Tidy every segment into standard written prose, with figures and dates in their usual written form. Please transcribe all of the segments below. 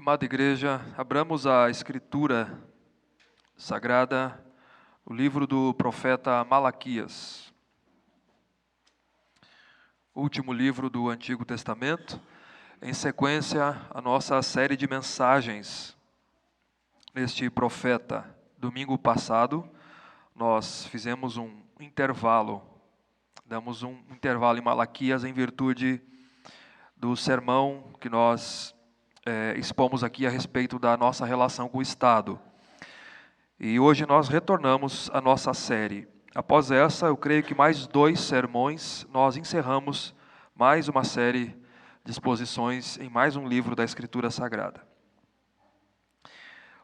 Amada igreja, abramos a Escritura Sagrada, o livro do profeta Malaquias, último livro do Antigo Testamento, em sequência a nossa série de mensagens neste profeta. Domingo passado, nós fizemos um intervalo, damos um intervalo em Malaquias em virtude do sermão que nós expomos aqui a respeito da nossa relação com o Estado. E hoje nós retornamos à nossa série. Após essa, eu creio que mais 2 sermões, nós encerramos mais uma série de exposições em mais um livro da Escritura Sagrada.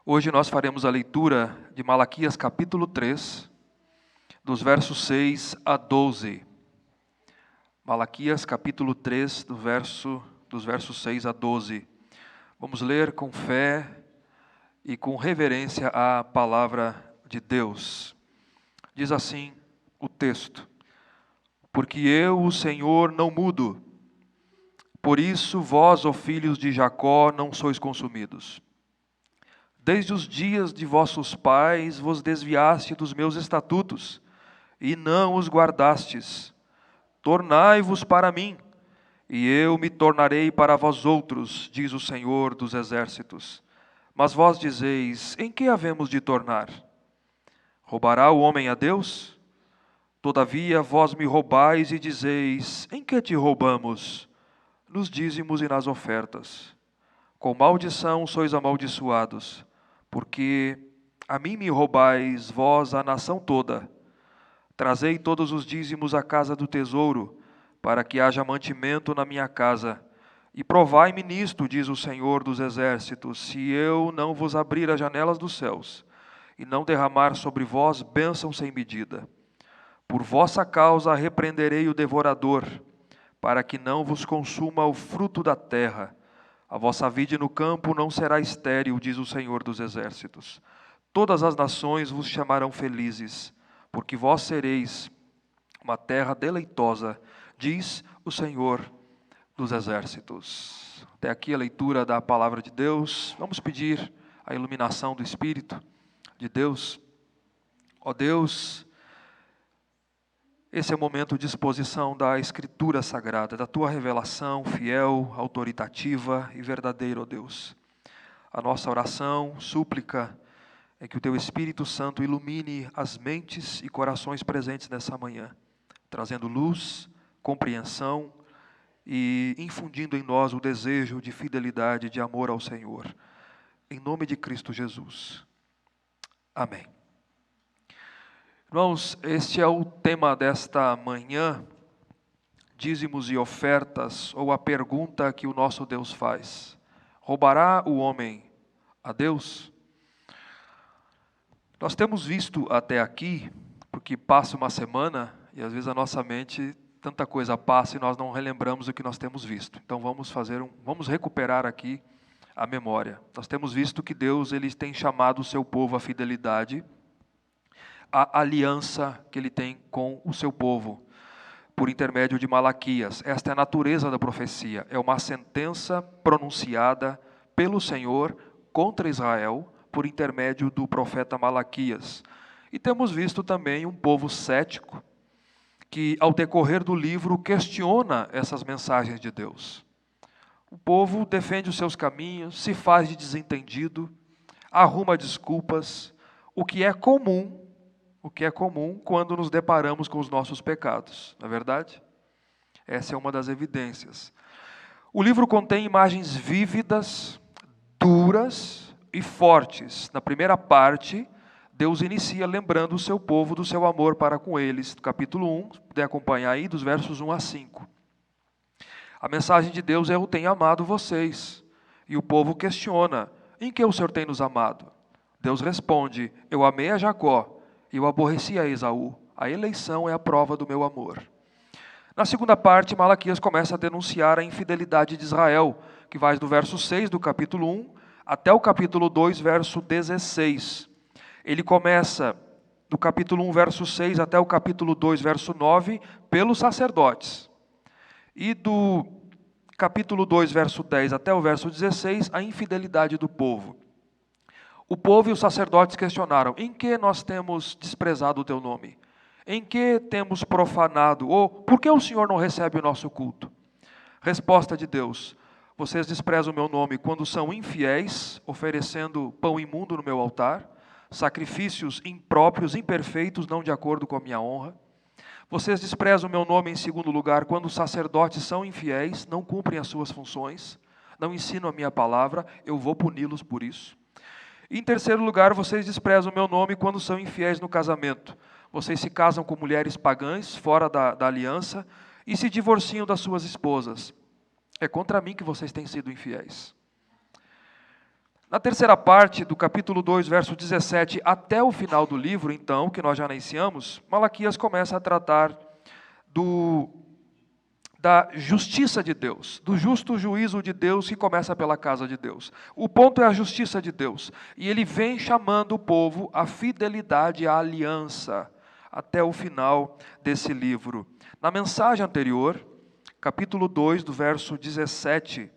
Hoje nós faremos a leitura de Malaquias capítulo 3, dos versos 6 a 12. Malaquias capítulo 3, dos versos 6 a 12. Vamos ler com fé e com reverência a palavra de Deus. Diz assim o texto: Porque eu, o Senhor, não mudo, por isso vós, ó filhos de Jacó, não sois consumidos. Desde os dias de vossos pais vos desviaste dos meus estatutos, e não os guardastes. Tornai-vos para mim, e eu me tornarei para vós outros, diz o Senhor dos Exércitos. Mas vós dizeis, em que havemos de tornar? Roubará o homem a Deus? Todavia vós me roubais e dizeis, em que te roubamos? Nos dízimos e nas ofertas. Com maldição sois amaldiçoados, porque a mim me roubais, vós, a nação toda. Trazei todos os dízimos à casa do tesouro, para que haja mantimento na minha casa. E provai-me nisto, diz o Senhor dos Exércitos, se eu não vos abrir as janelas dos céus, e não derramar sobre vós bênção sem medida. Por vossa causa repreenderei o devorador, para que não vos consuma o fruto da terra. A vossa vide no campo não será estéril, diz o Senhor dos Exércitos. Todas as nações vos chamarão felizes, porque vós sereis uma terra deleitosa, diz o Senhor dos Exércitos. Até aqui a leitura da palavra de Deus. Vamos pedir a iluminação do Espírito de Deus. Ó Deus, esse é o momento de exposição da Escritura Sagrada, da Tua revelação fiel, autoritativa e verdadeira, ó Deus. A nossa oração, súplica, é que o Teu Espírito Santo ilumine as mentes e corações presentes nessa manhã, trazendo luz, compreensão e infundindo em nós o desejo de fidelidade, de amor ao Senhor. Em nome de Cristo Jesus. Amém. Irmãos, este é o tema desta manhã, dízimos e ofertas, ou a pergunta que o nosso Deus faz: roubará o homem a Deus? Nós temos visto até aqui, porque passa uma semana e às vezes a nossa mente, tanta coisa passa e nós não relembramos o que nós temos visto. Então vamos recuperar aqui a memória. Nós temos visto que Deus ele tem chamado o seu povo à fidelidade, à aliança que ele tem com o seu povo, por intermédio de Malaquias. Esta é a natureza da profecia. É uma sentença pronunciada pelo Senhor contra Israel, por intermédio do profeta Malaquias. E temos visto também um povo cético, que ao decorrer do livro questiona essas mensagens de Deus. O povo defende os seus caminhos, se faz de desentendido, arruma desculpas, o que é comum quando nos deparamos com os nossos pecados, não é verdade? Essa é uma das evidências. O livro contém imagens vívidas, duras e fortes. Na primeira parte, Deus inicia lembrando o seu povo do seu amor para com eles. No capítulo 1, puder acompanhar aí, dos versos 1 a 5. A mensagem de Deus é: eu tenho amado vocês. E o povo questiona: em que o Senhor tem nos amado? Deus responde: eu amei a Jacó e eu aborreci a Esaú. A eleição é a prova do meu amor. Na segunda parte, Malaquias começa a denunciar a infidelidade de Israel, que vai do verso 6 do capítulo 1 até o capítulo 2, verso 16. Ele começa do capítulo 1, verso 6 até o capítulo 2, verso 9, pelos sacerdotes. E do capítulo 2, verso 10 até o verso 16, a infidelidade do povo. O povo e os sacerdotes questionaram: em que nós temos desprezado o teu nome? Em que temos profanado? Ou por que o Senhor não recebe o nosso culto? Resposta de Deus: vocês desprezam o meu nome quando são infiéis, oferecendo pão imundo no meu altar, sacrifícios impróprios, imperfeitos, não de acordo com a minha honra. Vocês desprezam o meu nome em segundo lugar quando os sacerdotes são infiéis, não cumprem as suas funções, não ensinam a minha palavra, eu vou puni-los por isso. Em terceiro lugar, vocês desprezam o meu nome quando são infiéis no casamento. Vocês se casam com mulheres pagãs, fora da aliança, e se divorciam das suas esposas. É contra mim que vocês têm sido infiéis. Na terceira parte do capítulo 2, verso 17, até o final do livro, então, que nós já iniciamos, Malaquias começa a tratar da justiça de Deus, do justo juízo de Deus que começa pela casa de Deus. O ponto é a justiça de Deus. E ele vem chamando o povo à fidelidade à aliança, até o final desse livro. Na mensagem anterior, capítulo 2, do verso 17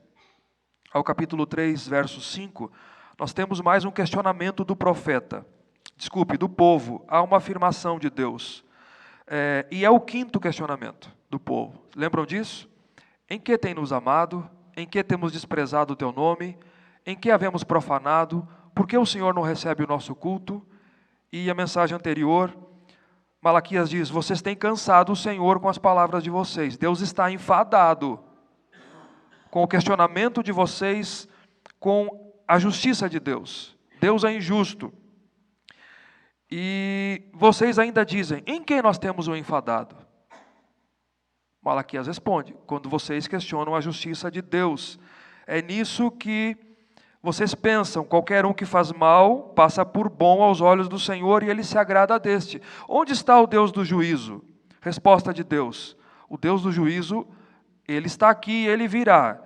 ao capítulo 3, verso 5, nós temos mais um questionamento do do povo. Há uma afirmação de Deus. E é o quinto questionamento do povo. Lembram disso? Em que tem nos amado? Em que temos desprezado o teu nome? Em que havemos profanado? Por que o Senhor não recebe o nosso culto? E a mensagem anterior, Malaquias diz: vocês têm cansado o Senhor com as palavras de vocês. Deus está enfadado com o questionamento de vocês, com a justiça de Deus. Deus é injusto. E vocês ainda dizem: em quem nós temos o enfadado? Malaquias responde: quando vocês questionam a justiça de Deus. É nisso que vocês pensam: qualquer um que faz mal passa por bom aos olhos do Senhor e ele se agrada deste. Onde está o Deus do juízo? Resposta de Deus: o Deus do juízo, ele está aqui e ele virá.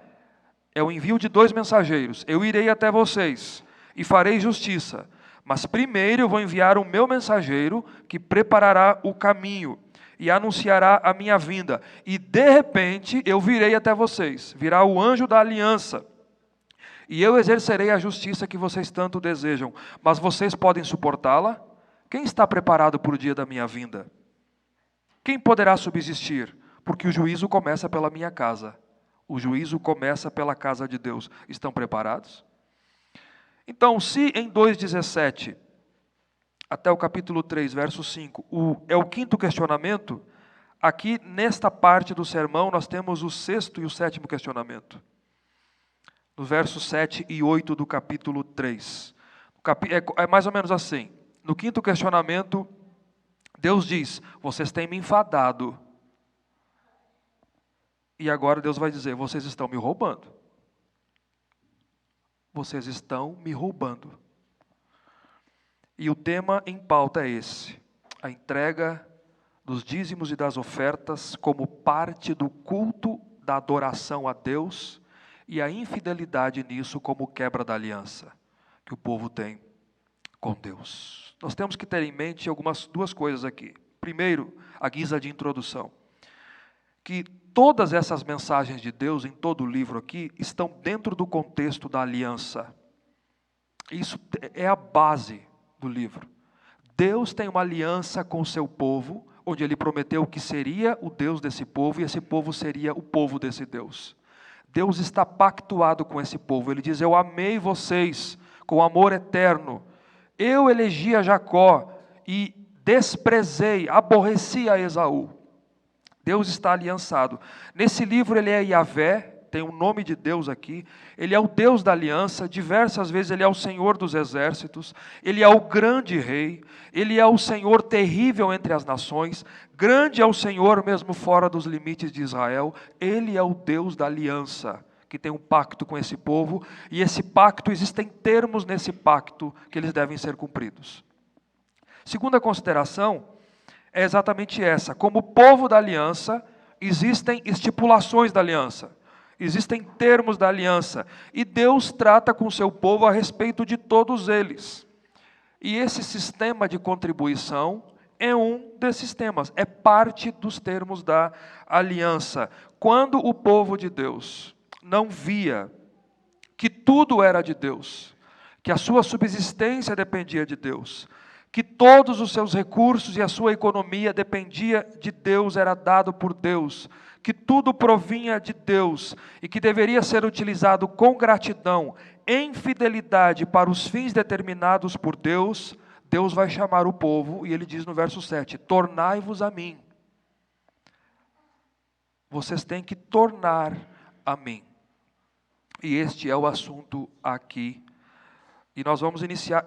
É o envio de 2 mensageiros. Eu irei até vocês e farei justiça. Mas primeiro eu vou enviar o meu mensageiro que preparará o caminho e anunciará a minha vinda. E de repente eu virei até vocês. Virá o anjo da aliança. E eu exercerei a justiça que vocês tanto desejam. Mas vocês podem suportá-la? Quem está preparado para o dia da minha vinda? Quem poderá subsistir? Porque o juízo começa pela minha casa. O juízo começa pela casa de Deus. Estão preparados? Então, se em 2,17 até o capítulo 3, verso 5, é o quinto questionamento, aqui nesta parte do sermão nós temos o 6º e o 7º questionamento. No verso 7 e 8 do capítulo 3. É mais ou menos assim. No quinto questionamento, Deus diz: vocês têm me enfadado. E agora Deus vai dizer: vocês estão me roubando. Vocês estão me roubando. E o tema em pauta é esse: a entrega dos dízimos e das ofertas como parte do culto da adoração a Deus e a infidelidade nisso como quebra da aliança que o povo tem com Deus. Nós temos que ter em mente duas coisas aqui. Primeiro, a guisa de introdução, que todas essas mensagens de Deus em todo o livro aqui estão dentro do contexto da aliança. Isso é a base do livro. Deus tem uma aliança com o seu povo, onde ele prometeu que seria o Deus desse povo e esse povo seria o povo desse Deus. Deus está pactuado com esse povo. Ele diz: eu amei vocês com amor eterno. Eu elegi a Jacó e desprezei, aborreci a Esaú. Deus está aliançado. Nesse livro ele é Yahvé, tem o nome de Deus aqui. Ele é o Deus da aliança, diversas vezes ele é o Senhor dos exércitos. Ele é o grande rei. Ele é o Senhor terrível entre as nações. Grande é o Senhor mesmo fora dos limites de Israel. Ele é o Deus da aliança, que tem um pacto com esse povo. E esse pacto, existem termos nesse pacto que eles devem ser cumpridos. Segunda consideração é exatamente essa: como povo da aliança, existem estipulações da aliança, existem termos da aliança, e Deus trata com o seu povo a respeito de todos eles. E esse sistema de contribuição é um desses temas, é parte dos termos da aliança. Quando o povo de Deus não via que tudo era de Deus, que a sua subsistência dependia de Deus, que todos os seus recursos e a sua economia dependia de Deus, era dado por Deus, que tudo provinha de Deus e que deveria ser utilizado com gratidão, em fidelidade para os fins determinados por Deus, Deus vai chamar o povo e ele diz no verso 7, tornai-vos a mim. Vocês têm que tornar a mim. E este é o assunto aqui. E nós vamos iniciar.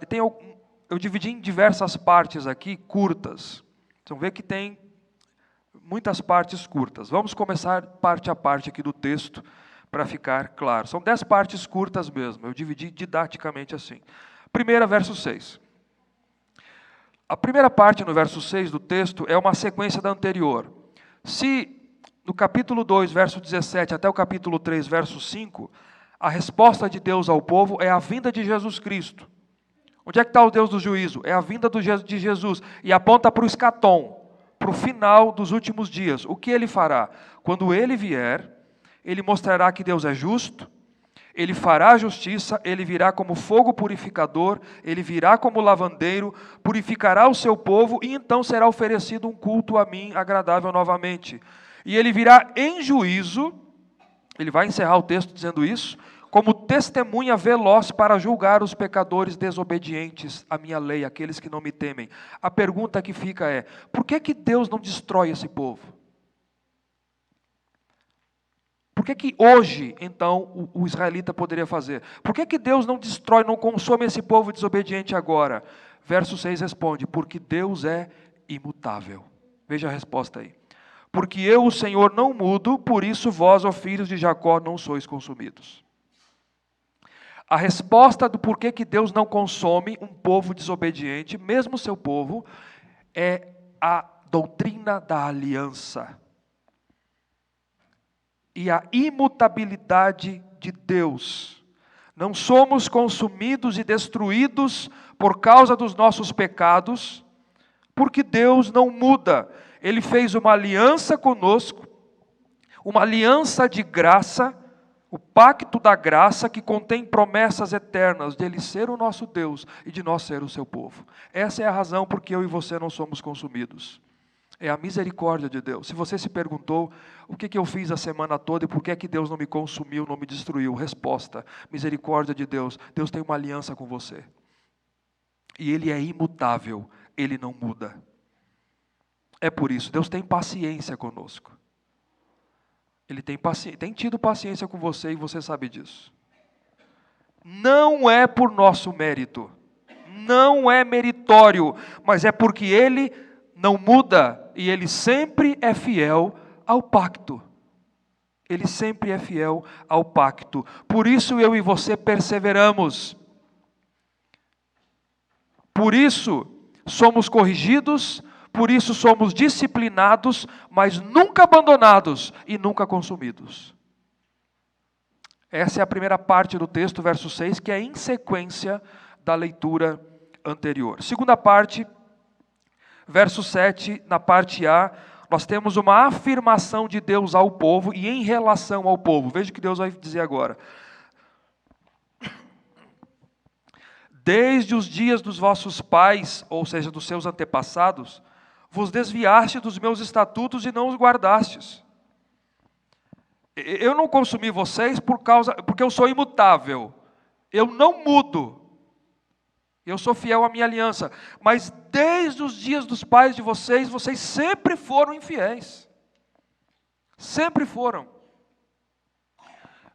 Eu dividi em diversas partes aqui, curtas. Vocês vão ver que tem muitas partes curtas. Vamos começar parte a parte aqui do texto, para ficar claro. São 10 partes curtas mesmo. Eu dividi didaticamente assim. Primeira, verso 6. A primeira parte no verso 6 do texto é uma sequência da anterior. Se no capítulo 2, verso 17, até o capítulo 3, verso 5, a resposta de Deus ao povo é a vinda de Jesus Cristo. Onde é que está o Deus do juízo? É a vinda de Jesus. E aponta para o escatom, para o final dos últimos dias. O que ele fará? Quando ele vier, ele mostrará que Deus é justo, ele fará justiça, ele virá como fogo purificador, ele virá como lavandeiro, purificará o seu povo e então será oferecido um culto a mim agradável novamente. E ele virá em juízo, ele vai encerrar o texto dizendo isso, como testemunha veloz para julgar os pecadores desobedientes à minha lei, aqueles que não me temem. A pergunta que fica é, por que Deus não destrói esse povo? Por que hoje, então, o israelita poderia fazer? Por que Deus não destrói, não consome esse povo desobediente agora? Verso 6 responde, porque Deus é imutável. Veja a resposta aí. Porque eu, o Senhor, não mudo, por isso vós, ó filhos de Jacó, não sois consumidos. A resposta do porquê que Deus não consome um povo desobediente, mesmo o seu povo, é a doutrina da aliança. E a imutabilidade de Deus. Não somos consumidos e destruídos por causa dos nossos pecados, porque Deus não muda. Ele fez uma aliança conosco, uma aliança de graça, o pacto da graça que contém promessas eternas de Ele ser o nosso Deus e de nós ser o seu povo. Essa é a razão por que eu e você não somos consumidos. É a misericórdia de Deus. Se você se perguntou o que eu fiz a semana toda e por que Deus não me consumiu, não me destruiu, resposta, misericórdia de Deus. Deus tem uma aliança com você. E Ele é imutável, Ele não muda. É por isso, Deus tem paciência conosco. Ele tem tido paciência com você e você sabe disso. Não é por nosso mérito, não é meritório, mas é porque Ele não muda e Ele sempre é fiel ao pacto. Ele sempre é fiel ao pacto. Por isso eu e você perseveramos. Por isso somos corrigidos, por isso somos disciplinados, mas nunca abandonados e nunca consumidos. Essa é a primeira parte do texto, verso 6, que é em sequência da leitura anterior. Segunda parte, verso 7, na parte A, nós temos uma afirmação de Deus ao povo e em relação ao povo. Veja o que Deus vai dizer agora. Desde os dias dos vossos pais, ou seja, dos seus antepassados, vos desviaste dos meus estatutos e não os guardastes. Eu não consumi vocês porque eu sou imutável. Eu não mudo. Eu sou fiel à minha aliança. Mas desde os dias dos pais de vocês, vocês sempre foram infiéis. Sempre foram.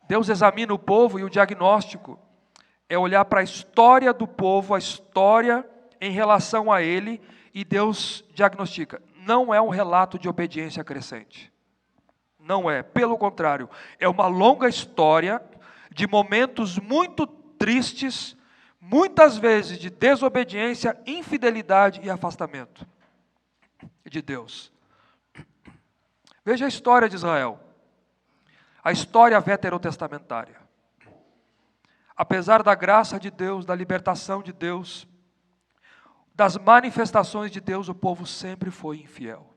Deus examina o povo e o diagnóstico é olhar para a história do povo, a história em relação a ele, e Deus diagnostica. Não é um relato de obediência crescente. Não é. Pelo contrário, é uma longa história de momentos muito tristes, muitas vezes de desobediência, infidelidade e afastamento de Deus. Veja a história de Israel. A história veterotestamentária. Apesar da graça de Deus, da libertação de Deus, das manifestações de Deus, o povo sempre foi infiel.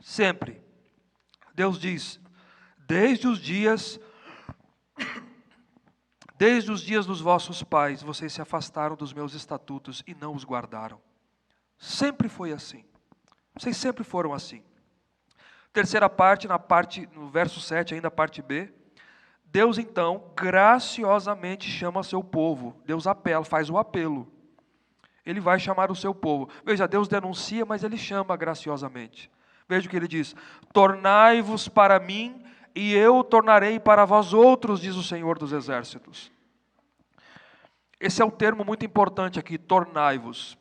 Sempre. Deus diz: desde os dias dos vossos pais, vocês se afastaram dos meus estatutos e não os guardaram. Sempre foi assim. Vocês sempre foram assim. Terceira parte, no verso 7, ainda a parte B. Deus então, graciosamente chama seu povo. Deus apela, faz o apelo. Ele vai chamar o seu povo. Veja, Deus denuncia, mas Ele chama graciosamente. Veja o que Ele diz: tornai-vos para mim, e eu tornarei para vós outros, diz o Senhor dos Exércitos. Esse é um termo muito importante aqui, tornai-vos.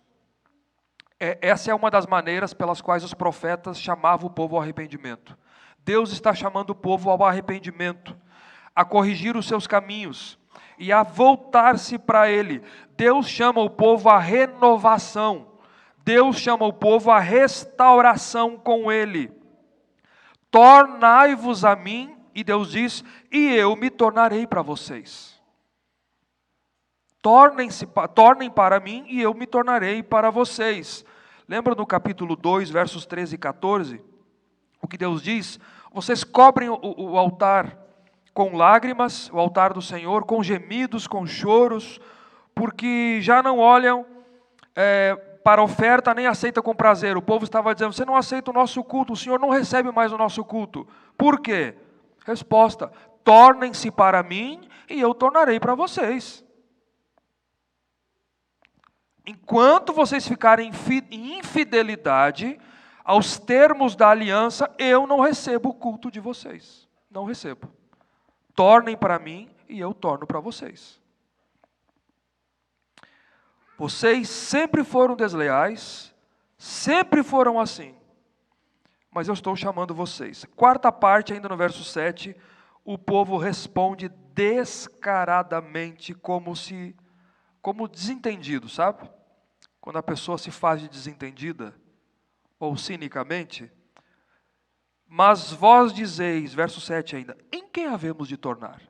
Essa é uma das maneiras pelas quais os profetas chamavam o povo ao arrependimento. Deus está chamando o povo ao arrependimento, a corrigir os seus caminhos e a voltar-se para Ele. Deus chama o povo à renovação. Deus chama o povo à restauração com Ele. Tornai-vos a mim, e Deus diz, e eu me tornarei para vocês. Tornem para mim, e eu me tornarei para vocês. Lembra no capítulo 2, versos 13 e 14? O que Deus diz? Vocês cobrem o altar com lágrimas, o altar do Senhor, com gemidos, com choros, porque já não olham para a oferta, nem aceitam com prazer. O povo estava dizendo: você não aceita o nosso culto, o Senhor não recebe mais o nosso culto. Por quê? Resposta: tornem-se para mim e eu tornarei para vocês. Enquanto vocês ficarem em infidelidade aos termos da aliança, eu não recebo o culto de vocês. Não recebo. Tornem para mim e eu torno para vocês. Vocês sempre foram desleais, sempre foram assim. Mas eu estou chamando vocês. Quarta parte, ainda no verso 7, o povo responde descaradamente, como desentendido, sabe? Quando a pessoa se faz de desentendida, ou cinicamente. Mas vós dizeis, verso 7 ainda, em quem havemos de tornar?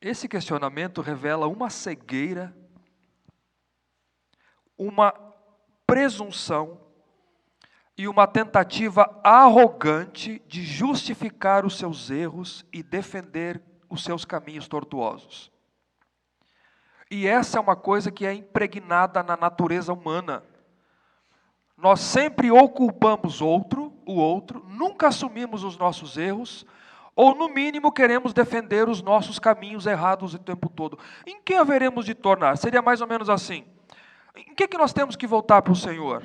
Esse questionamento revela uma cegueira, uma presunção e uma tentativa arrogante de justificar os seus erros e defender os seus caminhos tortuosos. E essa é uma coisa que é impregnada na natureza humana. Nós sempre ou culpamos o outro, nunca assumimos os nossos erros, ou no mínimo queremos defender os nossos caminhos errados o tempo todo. Em que haveremos de tornar? Seria mais ou menos assim: em que nós temos que voltar para o Senhor?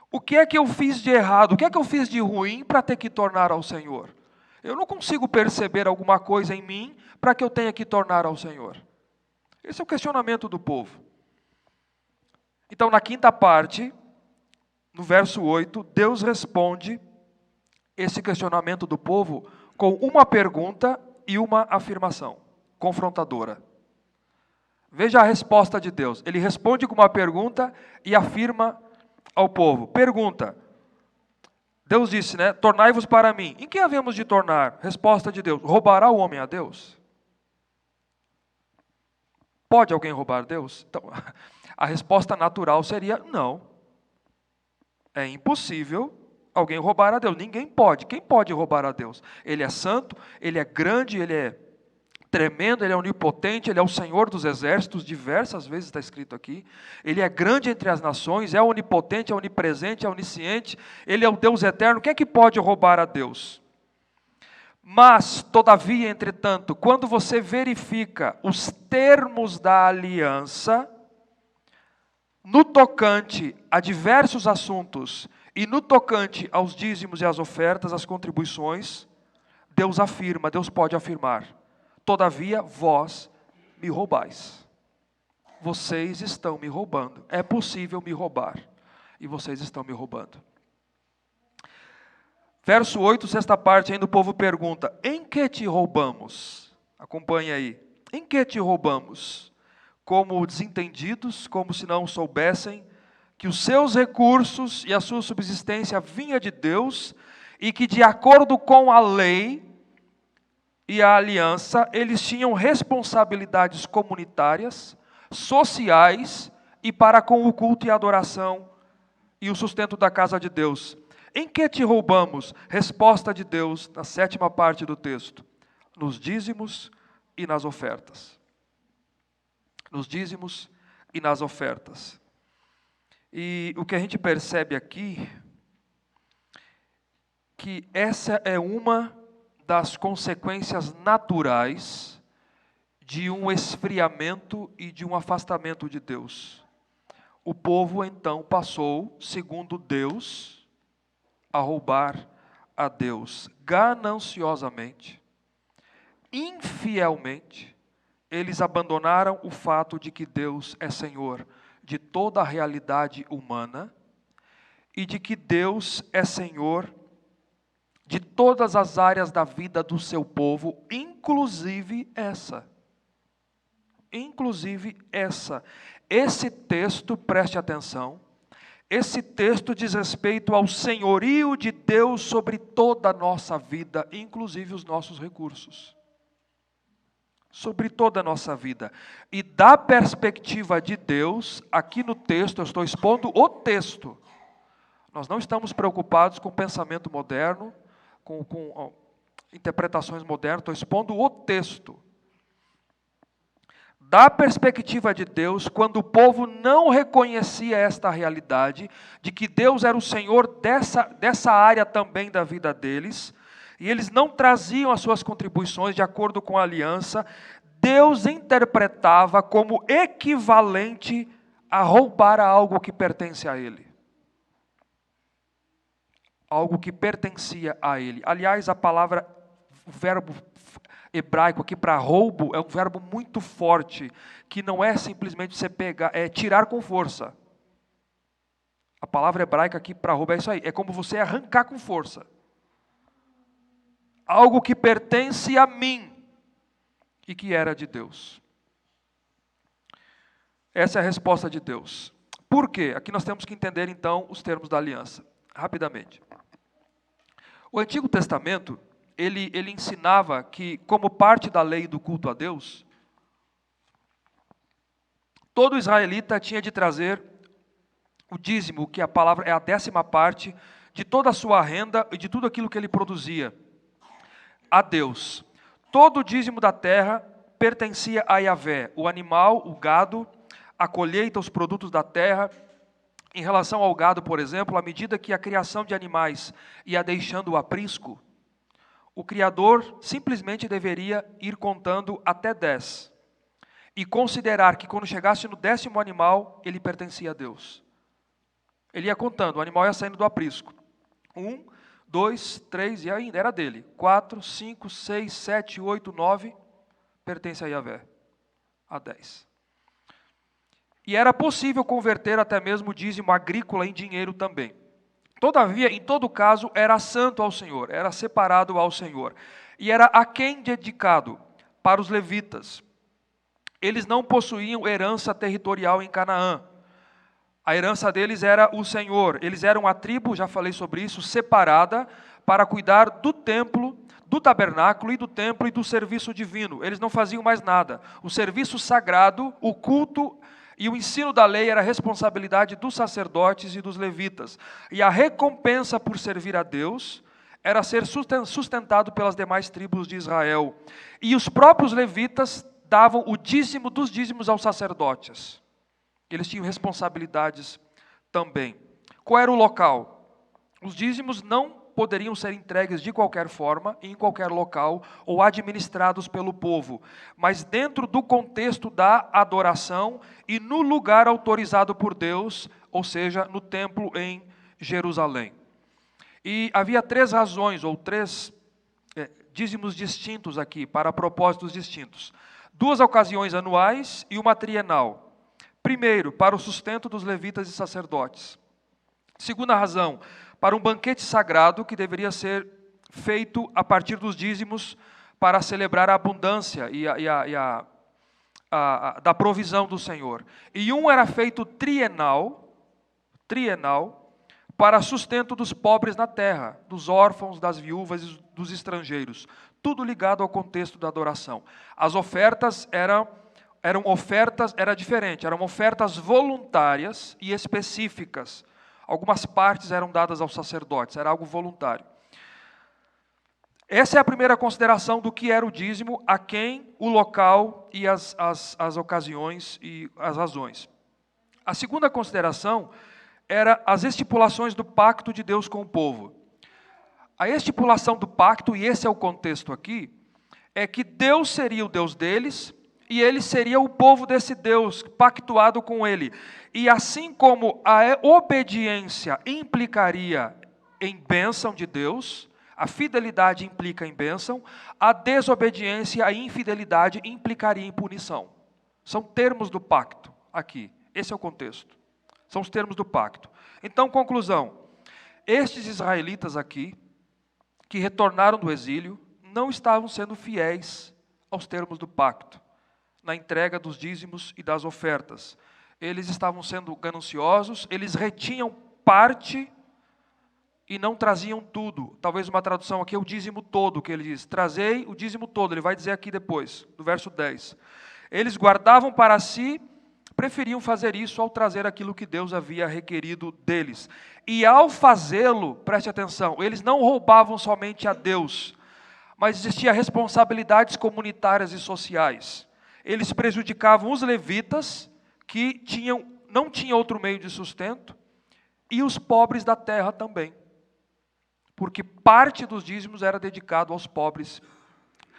O que é que eu fiz de errado? O que é que eu fiz de ruim para ter que tornar ao Senhor? Eu não consigo perceber alguma coisa em mim para que eu tenha que tornar ao Senhor. Esse é o questionamento do povo. Então, na quinta parte, no verso 8, Deus responde esse questionamento do povo com uma pergunta e uma afirmação confrontadora. Veja a resposta de Deus. Ele responde com uma pergunta e afirma ao povo. Pergunta. Deus disse, tornai-vos para mim. Em que havemos de tornar? Resposta de Deus. Roubará o homem a Deus? Pode alguém roubar Deus? Então, a resposta natural seria não. É impossível alguém roubar a Deus. Ninguém pode. Quem pode roubar a Deus? Ele é santo, Ele é grande, Ele é tremendo, Ele é onipotente, Ele é o Senhor dos exércitos, diversas vezes está escrito aqui. Ele é grande entre as nações, é onipotente, é onipresente, é onisciente, Ele é o Deus eterno. Quem é que pode roubar a Deus? Mas, todavia, entretanto, quando você verifica os termos da aliança, no tocante a diversos assuntos, e no tocante aos dízimos e às ofertas, às contribuições, Deus afirma, Deus pode afirmar: todavia vós me roubais. Vocês estão me roubando. É possível me roubar. E vocês estão me roubando. Verso 8, sexta parte, ainda o povo pergunta: em que te roubamos? Acompanhe aí. Em que te roubamos? Como desentendidos, como se não soubessem que os seus recursos e a sua subsistência vinha de Deus e que, de acordo com a lei e a aliança, eles tinham responsabilidades comunitárias, sociais e para com o culto e adoração e o sustento da casa de Deus. Em que te roubamos? Resposta de Deus na 7ª parte do texto: nos dízimos e nas ofertas. Nos dízimos e nas ofertas. E o que a gente percebe aqui, que essa é uma das consequências naturais de um esfriamento e de um afastamento de Deus. O povo então passou, segundo Deus, a roubar a Deus gananciosamente, infielmente. Eles abandonaram o fato de que Deus é Senhor de toda a realidade humana e de que Deus é Senhor de todas as áreas da vida do seu povo, inclusive essa. Inclusive essa. Esse texto, preste atenção, esse texto diz respeito ao senhorio de Deus sobre toda a nossa vida, inclusive os nossos recursos. Sobre toda a nossa vida. E da perspectiva de Deus, aqui no texto, eu estou expondo o texto. Nós não estamos preocupados com pensamento moderno, com interpretações modernas, estou expondo o texto. Da perspectiva de Deus, quando o povo não reconhecia esta realidade, de que Deus era o Senhor dessa área também da vida deles, e eles não traziam as suas contribuições de acordo com a aliança, Deus interpretava como equivalente a roubar algo que pertence a Ele. Algo que pertencia a Ele. Aliás, o verbo hebraico aqui para roubo é um verbo muito forte, que não é simplesmente você pegar, é tirar com força. A palavra hebraica aqui para roubo é isso aí, é como você arrancar com força. Algo que pertence a mim e que era de Deus. Essa é a resposta de Deus. Por quê? Aqui nós temos que entender então os termos da aliança, rapidamente. O Antigo Testamento, ele ensinava que, como parte da lei do culto a Deus, todo israelita tinha de trazer o dízimo, que a palavra é a 10ª parte, de toda a sua renda e de tudo aquilo que ele produzia, a Deus. Todo o dízimo da terra pertencia a Yahvé, o animal, o gado, a colheita, os produtos da terra. Em relação ao gado, por exemplo, à medida que a criação de animais ia deixando o aprisco, o criador simplesmente deveria ir contando até 10 e considerar que quando chegasse no 10º animal, ele pertencia a Deus. Ele ia contando, o animal ia saindo do aprisco. 1, 2, 3, e ainda era dele. 4, 5, 6, 7, 8, 9, pertence a Yahvé. A 10. E era possível converter até mesmo o dízimo agrícola em dinheiro também. Todavia, em todo caso, era santo ao Senhor, era separado ao Senhor. E era a quem dedicado? Para os levitas. Eles não possuíam herança territorial em Canaã. A herança deles era o Senhor. Eles eram a tribo, já falei sobre isso, separada para cuidar do templo, do tabernáculo e do templo e do serviço divino. Eles não faziam mais nada. O serviço sagrado, o culto e o ensino da lei era responsabilidade dos sacerdotes e dos levitas. E a recompensa por servir a Deus era ser sustentado pelas demais tribos de Israel. E os próprios levitas davam o dízimo dos dízimos aos sacerdotes. Eles tinham responsabilidades também. Qual era o local? Os dízimos não poderiam ser entregues de qualquer forma, em qualquer local, ou administrados pelo povo, mas dentro do contexto da adoração e no lugar autorizado por Deus, ou seja, no templo em Jerusalém. E havia 3 razões, ou 3 dízimos distintos aqui, para propósitos distintos. 2 ocasiões anuais e uma trienal. Primeiro, para o sustento dos levitas e sacerdotes. Segunda razão, para um banquete sagrado que deveria ser feito a partir dos dízimos para celebrar a abundância da provisão do Senhor. E um era feito trienal, para sustento dos pobres na terra, dos órfãos, das viúvas e dos estrangeiros. Tudo ligado ao contexto da adoração. As ofertas eram ofertas voluntárias e específicas. Algumas partes eram dadas aos sacerdotes, era algo voluntário. Essa é a primeira consideração do que era o dízimo, a quem, o local e as ocasiões e as razões. A segunda consideração era as estipulações do pacto de Deus com o povo. A estipulação do pacto, e esse é o contexto aqui, é que Deus seria o Deus deles e ele seria o povo desse Deus, pactuado com ele. E assim como a obediência implicaria em bênção de Deus, a fidelidade implica em bênção, a desobediência, a infidelidade implicaria em punição. São termos do pacto aqui. Esse é o contexto. São os termos do pacto. Então, conclusão. Estes israelitas aqui, que retornaram do exílio, não estavam sendo fiéis aos termos do pacto, na entrega dos dízimos e das ofertas. Eles estavam sendo gananciosos, eles retinham parte e não traziam tudo. Talvez uma tradução aqui é o dízimo todo, que ele diz, trazei o dízimo todo, ele vai dizer aqui depois, no verso 10. Eles guardavam para si, preferiam fazer isso ao trazer aquilo que Deus havia requerido deles. E ao fazê-lo, preste atenção, eles não roubavam somente a Deus, mas existiam responsabilidades comunitárias e sociais. Eles prejudicavam os levitas, que não tinham outro meio de sustento, e os pobres da terra também. Porque parte dos dízimos era dedicado aos pobres,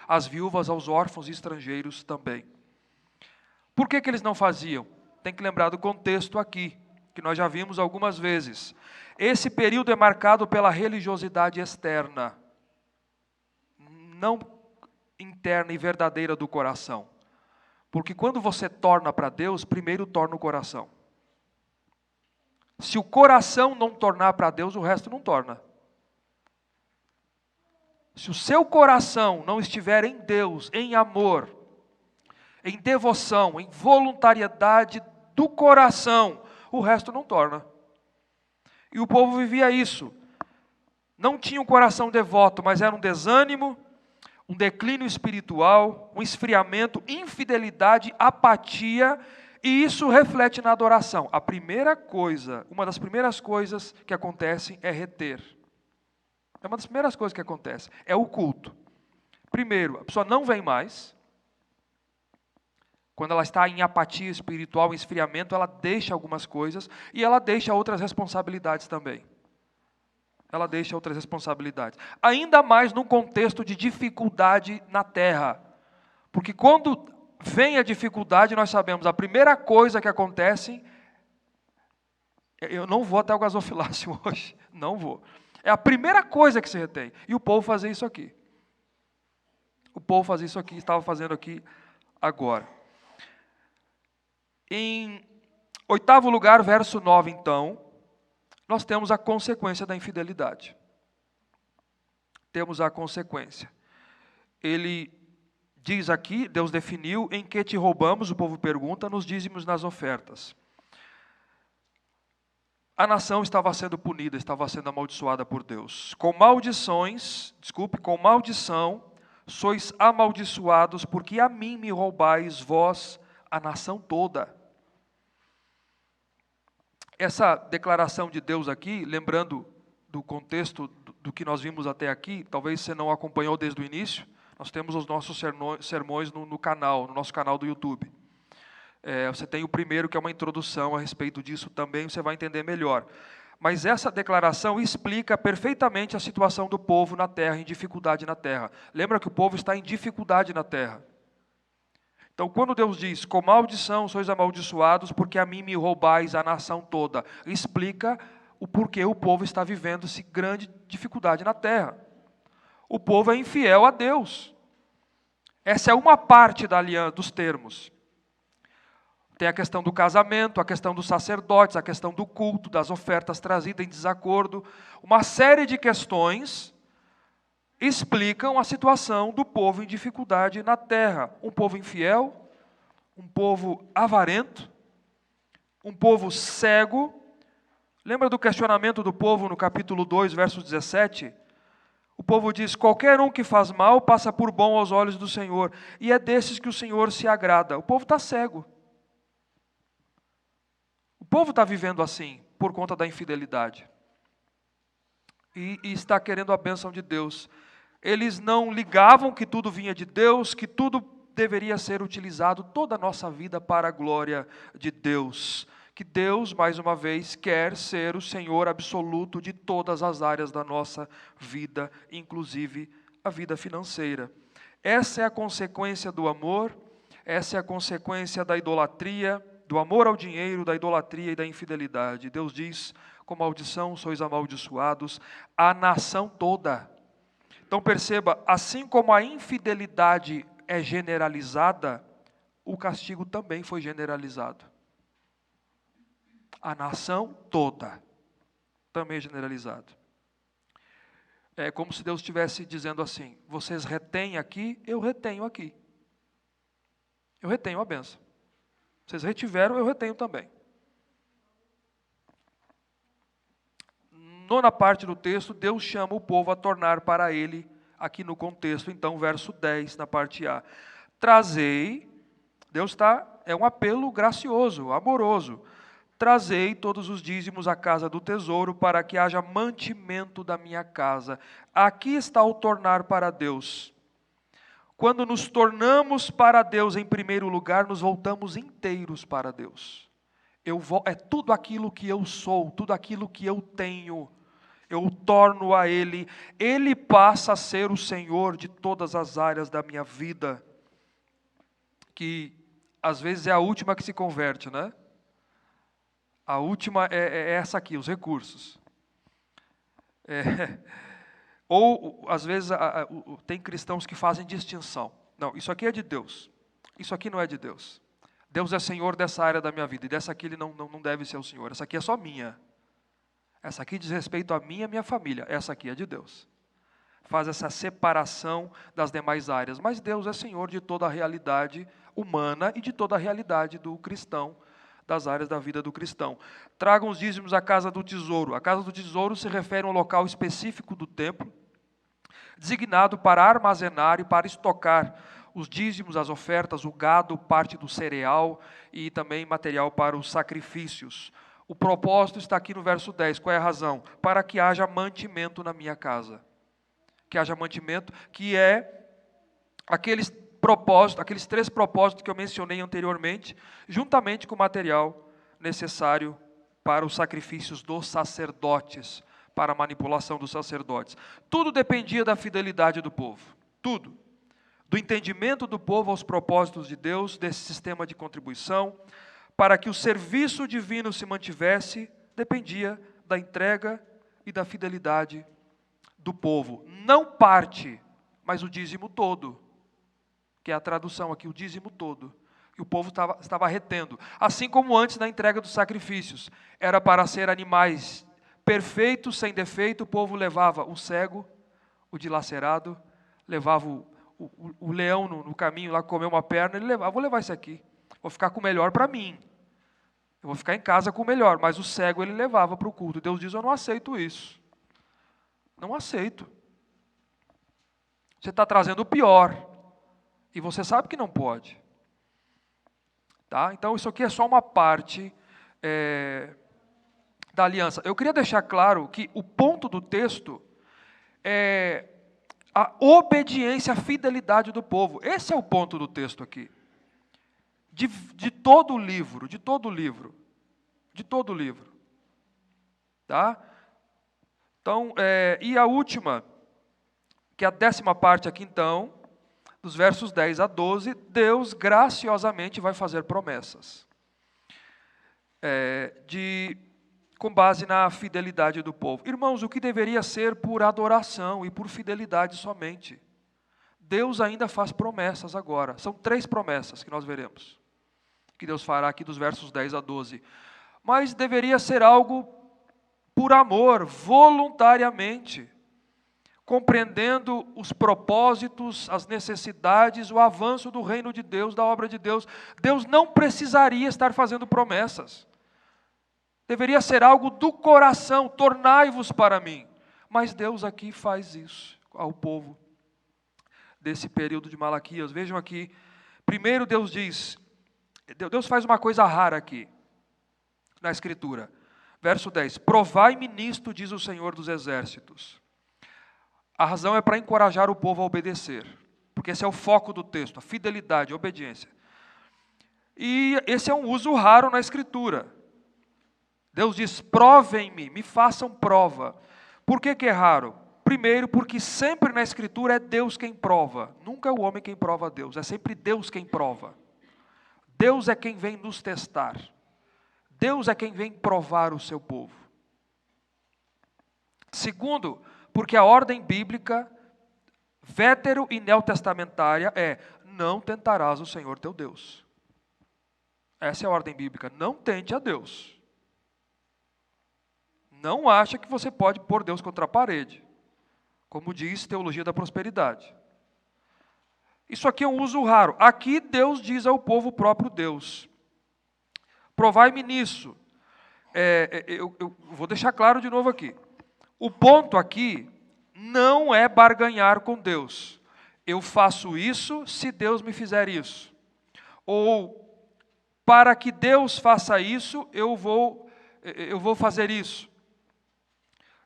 às viúvas, aos órfãos e estrangeiros também. Por que eles não faziam? Tem que lembrar do contexto aqui, que nós já vimos algumas vezes. Esse período é marcado pela religiosidade externa, não interna e verdadeira do coração. Porque quando você torna para Deus, primeiro torna o coração. Se o coração não tornar para Deus, o resto não torna. Se o seu coração não estiver em Deus, em amor, em devoção, em voluntariedade do coração, o resto não torna. E o povo vivia isso. Não tinha um coração devoto, mas era um desânimo, um declínio espiritual, um esfriamento, infidelidade, apatia, e isso reflete na adoração. A primeira coisa, uma das primeiras coisas que acontecem é reter. É uma das primeiras coisas que acontece, é o culto. Primeiro, a pessoa não vem mais. Quando ela está em apatia espiritual, em esfriamento, ela deixa algumas coisas e ela deixa outras responsabilidades também. Ela deixa outras responsabilidades. Ainda mais num contexto de dificuldade na terra. Porque quando vem a dificuldade, nós sabemos, a primeira coisa que acontece, eu não vou até o gasofilácio hoje, não vou. É a primeira coisa que se retém. E o povo fazia isso aqui. O povo fazia isso aqui, estava fazendo aqui agora. Em 8º lugar, verso 9, então, nós temos a consequência da infidelidade. Temos a consequência. Ele diz aqui, Deus definiu, em que te roubamos, o povo pergunta, nos dízimos, nas ofertas. A nação estava sendo punida, estava sendo amaldiçoada por Deus. Com maldição, sois amaldiçoados, porque a mim me roubais vós, a nação toda. Essa declaração de Deus aqui, lembrando do contexto do que nós vimos até aqui, talvez você não acompanhou desde o início, nós temos os nossos sermões no nosso canal do YouTube. Você tem o primeiro, que é uma introdução a respeito disso também, você vai entender melhor. Mas essa declaração explica perfeitamente a situação do povo na terra, em dificuldade na terra. Lembra que o povo está em dificuldade na terra. Então, quando Deus diz, com maldição sois amaldiçoados, porque a mim me roubais a nação toda, explica o porquê o povo está vivendo essa grande dificuldade na terra. O povo é infiel a Deus. Essa é uma parte da aliança, dos termos. Tem a questão do casamento, a questão dos sacerdotes, a questão do culto, das ofertas trazidas em desacordo. Uma série de questões explicam a situação do povo em dificuldade na terra. Um povo infiel, um povo avarento, um povo cego. Lembra do questionamento do povo no capítulo 2, verso 17? O povo diz, qualquer um que faz mal passa por bom aos olhos do Senhor, e é desses que o Senhor se agrada. O povo está cego. O povo está vivendo assim. por conta da infidelidade. E está querendo a bênção de Deus. Eles não ligavam que tudo vinha de Deus, que tudo deveria ser utilizado, toda a nossa vida para a glória de Deus. Que Deus, mais uma vez, quer ser o Senhor absoluto de todas as áreas da nossa vida, inclusive a vida financeira. Essa é a consequência do amor, essa é a consequência da idolatria, do amor ao dinheiro, da idolatria e da infidelidade. Deus diz, com maldição sois amaldiçoados, a nação toda. Então perceba, assim como a infidelidade é generalizada, o castigo também foi generalizado. A nação toda também é generalizado. É como se Deus estivesse dizendo assim, vocês retêm aqui, eu retenho aqui. Eu retenho a bênção. Vocês retiveram, eu retenho também. Nona parte do texto, Deus chama o povo a tornar para ele, aqui no contexto, então, verso 10, na parte A. Trazei, Deus é um apelo gracioso, amoroso. Trazei todos os dízimos à casa do tesouro, para que haja mantimento da minha casa. Aqui está o tornar para Deus. Quando nos tornamos para Deus em primeiro lugar, nos voltamos inteiros para Deus. É tudo aquilo que eu sou, tudo aquilo que eu tenho, eu o torno a Ele. Ele passa a ser o Senhor de todas as áreas da minha vida, que às vezes é a última que se converte, né? A última é essa aqui, os recursos. Ou, às vezes, tem cristãos que fazem distinção. Não, isso aqui é de Deus. Isso aqui não é de Deus. Deus é Senhor dessa área da minha vida. E dessa aqui Ele não deve ser o Senhor. Essa aqui é só minha. Essa aqui diz respeito a mim e a minha família. Essa aqui é de Deus. Faz essa separação das demais áreas. Mas Deus é Senhor de toda a realidade humana e de toda a realidade do cristão, das áreas da vida do cristão. Tragam os dízimos à casa do tesouro. A casa do tesouro se refere a um local específico do templo, designado para armazenar e para estocar os dízimos, as ofertas, o gado, parte do cereal e também material para os sacrifícios. O propósito está aqui no verso 10. Qual é a razão? Para que haja mantimento na minha casa. Que haja mantimento, que é aqueles três propósitos que eu mencionei anteriormente, juntamente com o material necessário para os sacrifícios dos sacerdotes, para a manipulação dos sacerdotes. Tudo dependia da fidelidade do povo. Tudo. Do entendimento do povo aos propósitos de Deus, desse sistema de contribuição, para que o serviço divino se mantivesse, dependia da entrega e da fidelidade do povo. Não parte, mas o dízimo todo, que é a tradução aqui, o dízimo todo, que o povo estava retendo. Assim como antes da entrega dos sacrifícios, era para ser animais perfeitos, sem defeito, o povo levava o cego, o dilacerado, levava o leão no caminho lá comer uma perna, ele levava, vou levar esse aqui, vou ficar com o melhor para mim, eu vou ficar em casa com o melhor, mas o cego ele levava para o culto. Deus diz, eu não aceito isso, não aceito, você está trazendo o pior, e você sabe que não pode, tá? Então isso aqui é só uma parte da aliança. Eu queria deixar claro que o ponto do texto é a obediência, a fidelidade do povo. Esse é o ponto do texto aqui. De todo o livro, de todo o livro. De todo o livro. Tá? Então, e a última, que é a 10ª parte aqui então, dos versos 10 a 12, Deus graciosamente vai fazer promessas. Com base na fidelidade do povo. Irmãos, o que deveria ser por adoração e por fidelidade somente. Deus ainda faz promessas agora. São 3 promessas que nós veremos. Que Deus fará aqui dos versos 10 a 12. Mas deveria ser algo por amor, voluntariamente. Compreendendo os propósitos, as necessidades, o avanço do reino de Deus, da obra de Deus. Deus não precisaria estar fazendo promessas. Deveria ser algo do coração, tornai-vos para mim. Mas Deus aqui faz isso ao povo desse período de Malaquias. Vejam aqui, primeiro Deus diz, Deus faz uma coisa rara aqui, na Escritura. Verso 10. Provai-me nisto, diz o Senhor dos Exércitos. A razão é para encorajar o povo a obedecer, porque esse é o foco do texto, a fidelidade, a obediência. E esse é um uso raro na Escritura. Deus diz, provem-me, me façam prova. Por que é raro? Primeiro, porque sempre na Escritura é Deus quem prova. Nunca é o homem quem prova a Deus, é sempre Deus quem prova. Deus é quem vem nos testar. Deus é quem vem provar o seu povo. Segundo, porque a ordem bíblica, vétero e neotestamentária, é não tentarás o Senhor teu Deus. Essa é a ordem bíblica, não tente a Deus. Não acha que você pode pôr Deus contra a parede, como diz Teologia da Prosperidade. Isso aqui é um uso raro. Aqui Deus diz ao povo o próprio Deus. Provai-me nisso. Eu vou deixar claro de novo aqui. O ponto aqui não é barganhar com Deus. Eu faço isso se Deus me fizer isso. Ou, para que Deus faça isso, eu vou fazer isso.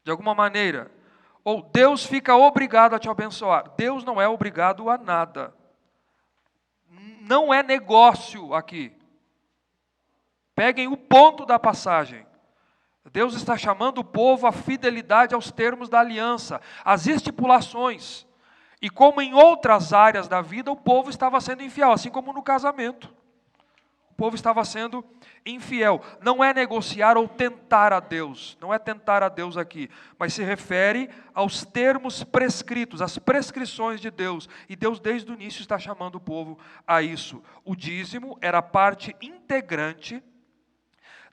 De alguma maneira. Ou Deus fica obrigado a te abençoar. Deus não é obrigado a nada. Não é negócio aqui. Peguem o ponto da passagem. Deus está chamando o povo à fidelidade aos termos da aliança, às estipulações. E como em outras áreas da vida, o povo estava sendo infiel, assim como no casamento. O povo estava sendo infiel. Não é negociar ou tentar a Deus. Não é tentar a Deus aqui. Mas se refere aos termos prescritos, às prescrições de Deus. E Deus desde o início está chamando o povo a isso. O dízimo era parte integrante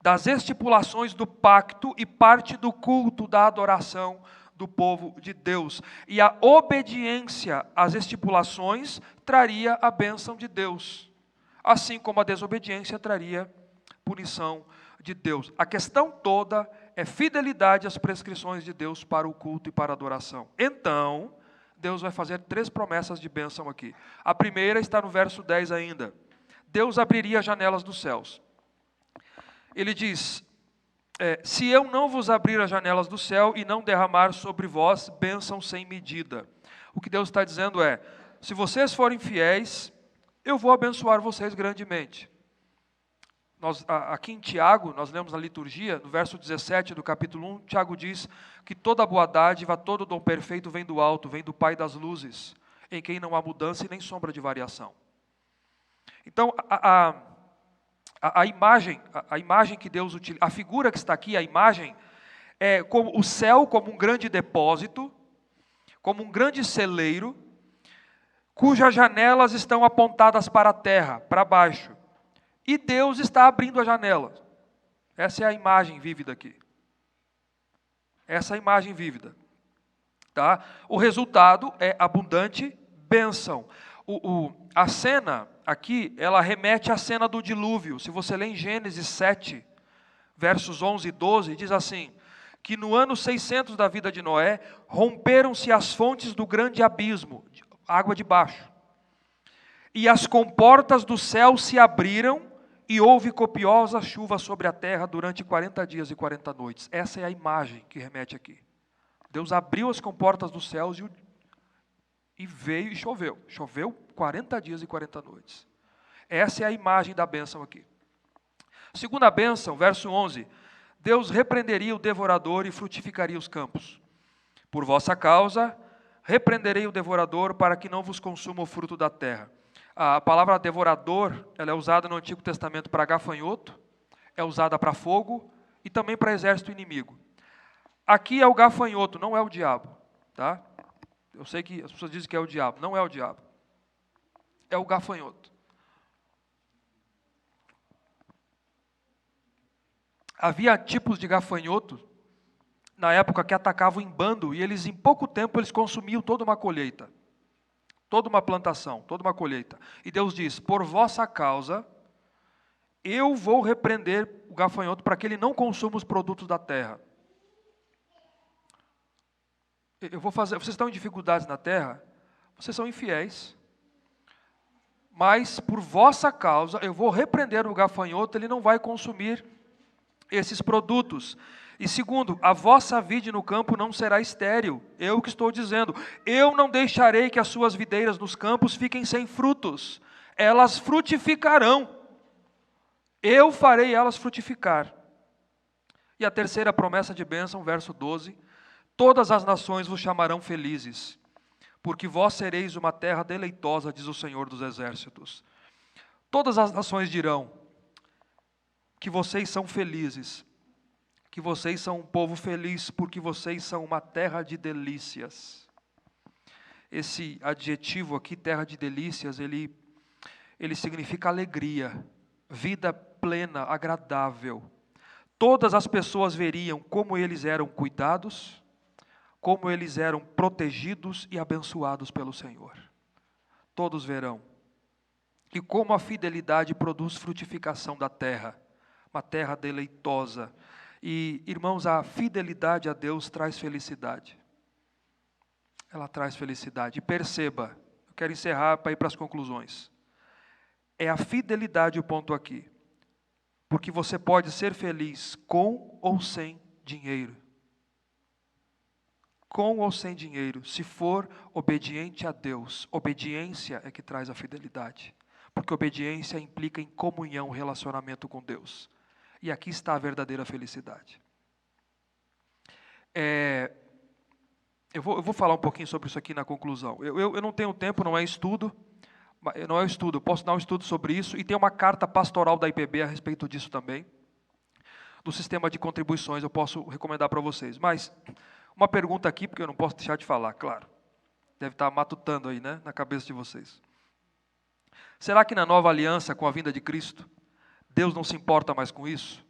das estipulações do pacto e parte do culto da adoração do povo de Deus. E a obediência às estipulações traria a bênção de Deus. Assim como a desobediência traria punição de Deus. A questão toda é fidelidade às prescrições de Deus para o culto e para a adoração. Então, Deus vai fazer 3 promessas de bênção aqui. A primeira está no verso 10 ainda. Deus abriria as janelas dos céus. Ele diz, se eu não vos abrir as janelas do céu e não derramar sobre vós bênção sem medida. O que Deus está dizendo é, se vocês forem fiéis, eu vou abençoar vocês grandemente. Aqui em Tiago, nós lemos na liturgia, no verso 17 do capítulo 1, Tiago diz que toda boa dádiva, todo dom perfeito vem do alto, vem do Pai das luzes, em quem não há mudança e nem sombra de variação. Então, a imagem que Deus utiliza, a figura que está aqui, a imagem, é como o céu como um grande depósito, como um grande celeiro, cujas janelas estão apontadas para a terra, para baixo. E Deus está abrindo a janela. Essa é a imagem vívida aqui. Essa é a imagem vívida. Tá? O resultado é abundante bênção. A cena aqui, ela remete à cena do dilúvio. Se você ler em Gênesis 7, versos 11 e 12, diz assim, que no ano 600 da vida de Noé, romperam-se as fontes do grande abismo, água de baixo. E as comportas do céu se abriram e houve copiosa chuva sobre a terra durante 40 dias e 40 noites. Essa é a imagem que remete aqui. Deus abriu as comportas dos céus e veio e choveu. Choveu 40 dias e 40 noites. Essa é a imagem da bênção aqui. Segunda bênção, verso 11. Deus repreenderia o devorador e frutificaria os campos. Por vossa causa, repreenderei o devorador para que não vos consuma o fruto da terra. A palavra devorador, ela é usada no Antigo Testamento para gafanhoto, é usada para fogo e também para exército inimigo. Aqui é o gafanhoto, não é o diabo. Tá? Eu sei que as pessoas dizem que é o diabo, não é o diabo. É o gafanhoto. Havia tipos de gafanhoto na época que atacavam em bando e eles em pouco tempo eles consumiam toda uma colheita. Toda uma plantação, toda uma colheita. E Deus diz, por vossa causa, eu vou repreender o gafanhoto para que ele não consuma os produtos da terra. Vocês estão em dificuldades na terra, vocês são infiéis. Mas por vossa causa, eu vou repreender o gafanhoto, ele não vai consumir esses produtos. E segundo, a vossa vide no campo não será estéril. Eu que estou dizendo, eu não deixarei que as suas videiras nos campos fiquem sem frutos. Elas frutificarão. Eu farei elas frutificar. E a terceira promessa de bênção, verso 12. Todas as nações vos chamarão felizes, porque vós sereis uma terra deleitosa, diz o Senhor dos Exércitos. Todas as nações dirão que vocês são felizes, que vocês são um povo feliz, porque vocês são uma terra de delícias. Esse adjetivo aqui, terra de delícias, ele significa alegria, vida plena, agradável. Todas as pessoas veriam como eles eram cuidados, como eles eram protegidos e abençoados pelo Senhor. Todos verão. E como a fidelidade produz frutificação da terra, uma terra deleitosa. E, irmãos, a fidelidade a Deus traz felicidade. Ela traz felicidade. E perceba, eu quero encerrar para ir para as conclusões. É a fidelidade o ponto aqui. Porque você pode ser feliz com ou sem dinheiro. Com ou sem dinheiro, se for obediente a Deus. Obediência é que traz a fidelidade. Porque obediência implica em comunhão, relacionamento com Deus. E aqui está a verdadeira felicidade. Eu vou falar um pouquinho sobre isso aqui na conclusão. Eu não tenho tempo, não é estudo, eu posso dar um estudo sobre isso, e tem uma carta pastoral da IPB a respeito disso também, do sistema de contribuições, eu posso recomendar para vocês. Mas, uma pergunta aqui, porque eu não posso deixar de falar, claro. Deve estar matutando aí, né, na cabeça de vocês. Será que na nova aliança, com a vinda de Cristo, Deus não se importa mais com isso?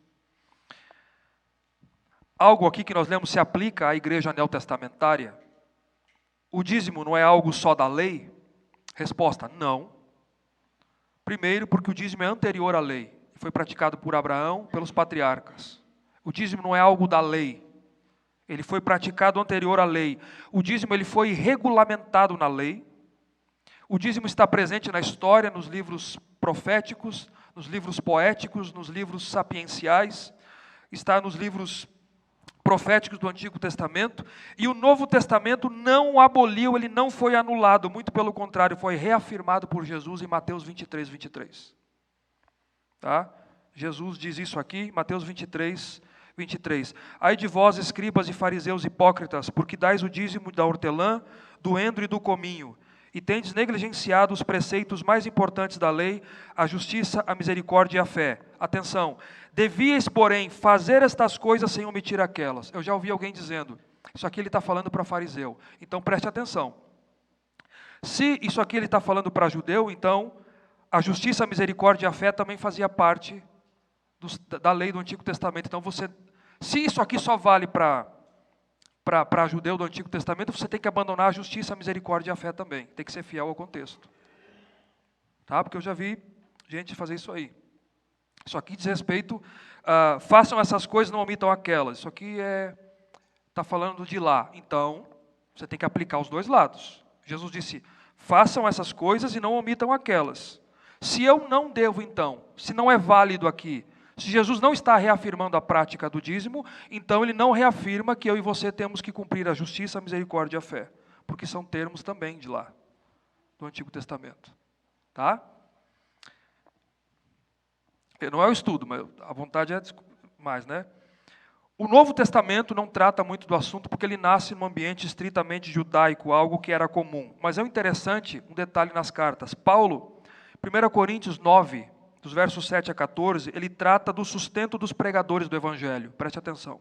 Algo aqui que nós lemos se aplica à igreja neotestamentária? O dízimo não é algo só da lei? Resposta, não. Primeiro, porque o dízimo é anterior à lei. Foi praticado por Abraão, pelos patriarcas. O dízimo não é algo da lei. Ele foi praticado anterior à lei. O dízimo ele foi regulamentado na lei. O dízimo está presente na história, nos livros proféticos, nos livros poéticos, nos livros sapienciais, está nos livros proféticos do Antigo Testamento, e o Novo Testamento não o aboliu, ele não foi anulado, muito pelo contrário, foi reafirmado por Jesus em Mateus 23, 23. Tá? Jesus diz isso aqui, Mateus 23, 23. Ai de vós, escribas e fariseus hipócritas, porque dais o dízimo da hortelã, do endro e do cominho, e tendes negligenciado os preceitos mais importantes da lei, a justiça, a misericórdia e a fé. Atenção, devíeis, porém, fazer estas coisas sem omitir aquelas. Eu já ouvi alguém dizendo, isso aqui ele está falando para fariseu, então preste atenção. Se isso aqui ele está falando para judeu, então a justiça, a misericórdia e a fé também fazia parte da lei do Antigo Testamento. Então se isso aqui só vale para judeu do Antigo Testamento, você tem que abandonar a justiça, a misericórdia e a fé também. Tem que ser fiel ao contexto. Tá? Porque eu já vi gente fazer isso aí. Isso aqui diz respeito, façam essas coisas, não omitam aquelas. Isso aqui está falando de lá. Então, você tem que aplicar os dois lados. Jesus disse, façam essas coisas e não omitam aquelas. Se eu não devo, então, se não é válido aqui, se Jesus não está reafirmando a prática do dízimo, então ele não reafirma que eu e você temos que cumprir a justiça, a misericórdia e a fé. Porque são termos também de lá, do Antigo Testamento. Tá? Não é o estudo, mas a vontade é mais, né? O Novo Testamento não trata muito do assunto porque ele nasce num ambiente estritamente judaico, algo que era comum. Mas é interessante um detalhe nas cartas. Paulo, 1 Coríntios 9, dos versos 7 a 14, ele trata do sustento dos pregadores do Evangelho. Preste atenção.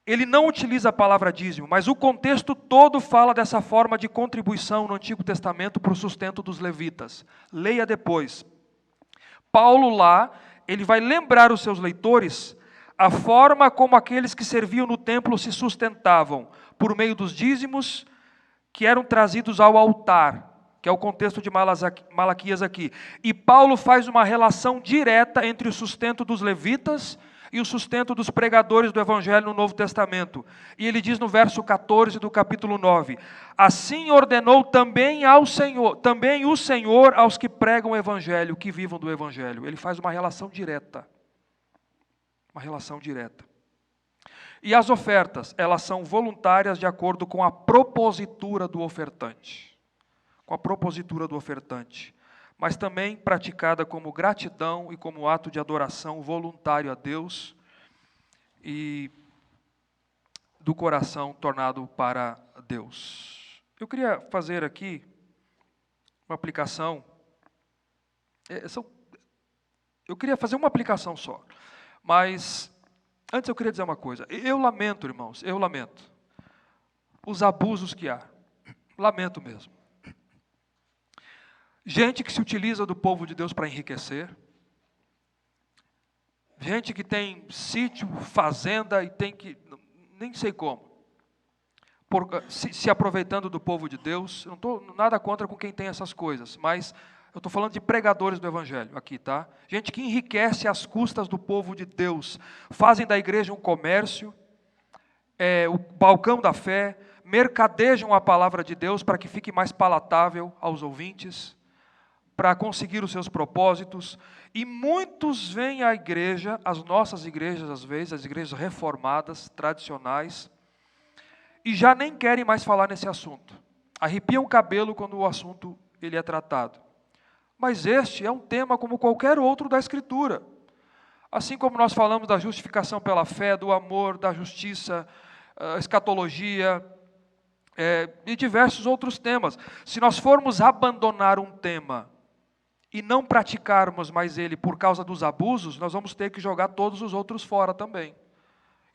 Ele não utiliza a palavra dízimo, mas o contexto todo fala dessa forma de contribuição no Antigo Testamento para o sustento dos levitas. Leia depois. Paulo lá, ele vai lembrar os seus leitores a forma como aqueles que serviam no templo se sustentavam, por meio dos dízimos que eram trazidos ao altar, que é o contexto de Malaquias aqui. E Paulo faz uma relação direta entre o sustento dos levitas e o sustento dos pregadores do Evangelho no Novo Testamento. E ele diz no verso 14 do capítulo 9, assim ordenou também o Senhor aos que pregam o Evangelho, que vivam do Evangelho. Ele faz uma relação direta. Uma relação direta. E as ofertas, elas são voluntárias de acordo com a propositura do ofertante. Com a propositura do ofertante. Mas também praticada como gratidão e como ato de adoração voluntário a Deus e do coração tornado para Deus. Eu queria fazer aqui uma aplicação. Eu queria fazer uma aplicação só. Mas antes eu queria dizer uma coisa. Eu lamento, irmãos, eu lamento os abusos que há. Lamento mesmo. Gente que se utiliza do povo de Deus para enriquecer. Gente que tem sítio, fazenda e tem que, nem sei como, se aproveitando do povo de Deus. Eu não estou nada contra com quem tem essas coisas, mas eu estou falando de pregadores do Evangelho aqui, tá? Gente que enriquece às custas do povo de Deus. Fazem da igreja um comércio, o balcão da fé, mercadejam a palavra de Deus para que fique mais palatável aos ouvintes, para conseguir os seus propósitos, e muitos vêm à igreja, as nossas igrejas às vezes, as igrejas reformadas, tradicionais, e já nem querem mais falar nesse assunto. Arrepiam o cabelo quando o assunto ele é tratado. Mas este é um tema como qualquer outro da Escritura. Assim como nós falamos da justificação pela fé, do amor, da justiça, escatologia, e diversos outros temas. Se nós formos abandonar um tema e não praticarmos mais ele por causa dos abusos, nós vamos ter que jogar todos os outros fora também.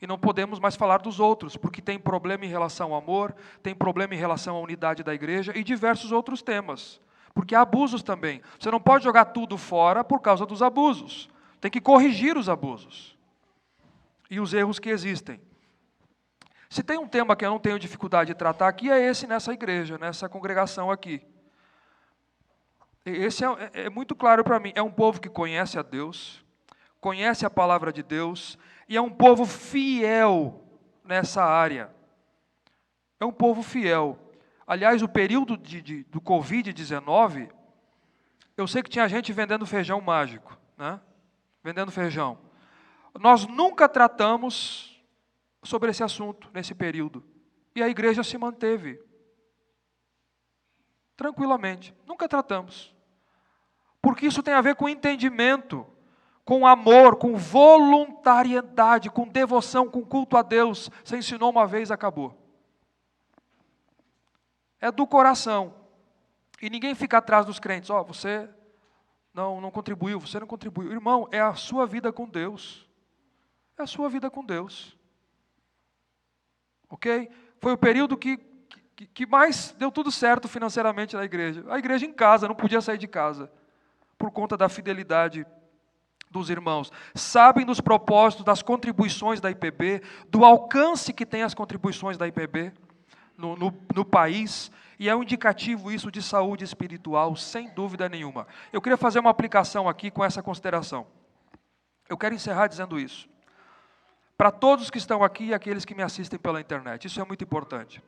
E não podemos mais falar dos outros, porque tem problema em relação ao amor, tem problema em relação à unidade da igreja e diversos outros temas. Porque há abusos também. Você não pode jogar tudo fora por causa dos abusos. Tem que corrigir os abusos e os erros que existem. Se tem um tema que eu não tenho dificuldade de tratar aqui, é esse nessa igreja, nessa congregação aqui. Esse é muito claro para mim. É um povo que conhece a Deus, conhece a palavra de Deus, e é um povo fiel nessa área. É um povo fiel. Aliás, o período do Covid-19, eu sei que tinha gente vendendo feijão mágico, né? Vendendo feijão. Nós nunca tratamos sobre esse assunto nesse período. E a igreja se manteve. Tranquilamente. Nunca tratamos. Porque isso tem a ver com entendimento, com amor, com voluntariedade, com devoção, com culto a Deus. Você ensinou uma vez, acabou. É do coração. E ninguém fica atrás dos crentes. Você não contribuiu, você não contribuiu. Irmão, é a sua vida com Deus. É a sua vida com Deus. Ok? Foi o período que mais deu tudo certo financeiramente na igreja. A igreja em casa, não podia sair de casa. Por conta da fidelidade dos irmãos. Sabem dos propósitos, das contribuições da IPB, do alcance que tem as contribuições da IPB no país, e é um indicativo isso de saúde espiritual, sem dúvida nenhuma. Eu queria fazer uma aplicação aqui com essa consideração. Eu quero encerrar dizendo isso. Para todos que estão aqui e aqueles que me assistem pela internet, isso é muito importante.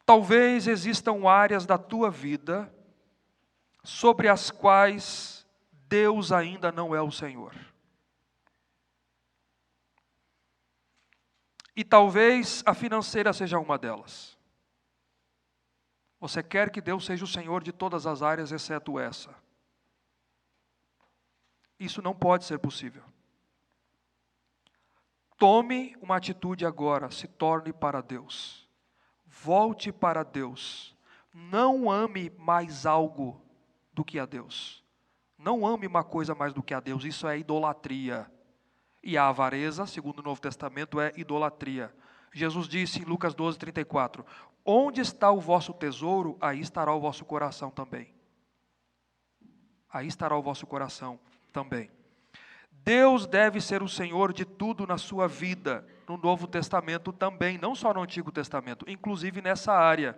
Talvez existam áreas da tua vida sobre as quais Deus ainda não é o Senhor. E talvez a financeira seja uma delas. Você quer que Deus seja o Senhor de todas as áreas, exceto essa. Isso não pode ser possível. Tome uma atitude agora, se torne para Deus. Volte para Deus. Não ame mais algo do que a Deus. Não ame uma coisa mais do que a Deus, isso é idolatria. E a avareza, segundo o Novo Testamento, é idolatria. Jesus disse em Lucas 12:34, onde está o vosso tesouro, aí estará o vosso coração também. Aí estará o vosso coração também. Deus deve ser o Senhor de tudo na sua vida, no Novo Testamento também, não só no Antigo Testamento, inclusive nessa área.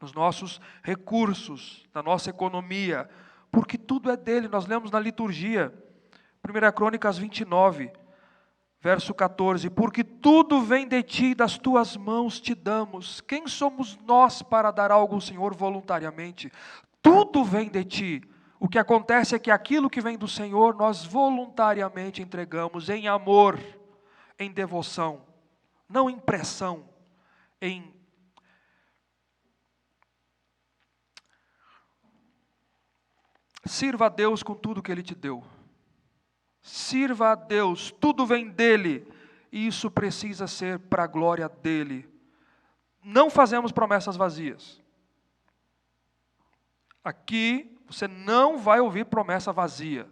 Nos nossos recursos, na nossa economia, porque tudo é dele. Nós lemos na liturgia, 1 Crônicas 29, verso 14, porque tudo vem de ti, das tuas mãos te damos. Quem somos nós para dar algo ao Senhor voluntariamente? Tudo vem de ti, o que acontece é que aquilo que vem do Senhor, nós voluntariamente entregamos em amor, em devoção, não em pressão, em sirva a Deus com tudo que Ele te deu. Sirva a Deus, tudo vem dEle, e isso precisa ser para a glória dEle. Não fazemos promessas vazias. Aqui você não vai ouvir promessa vazia,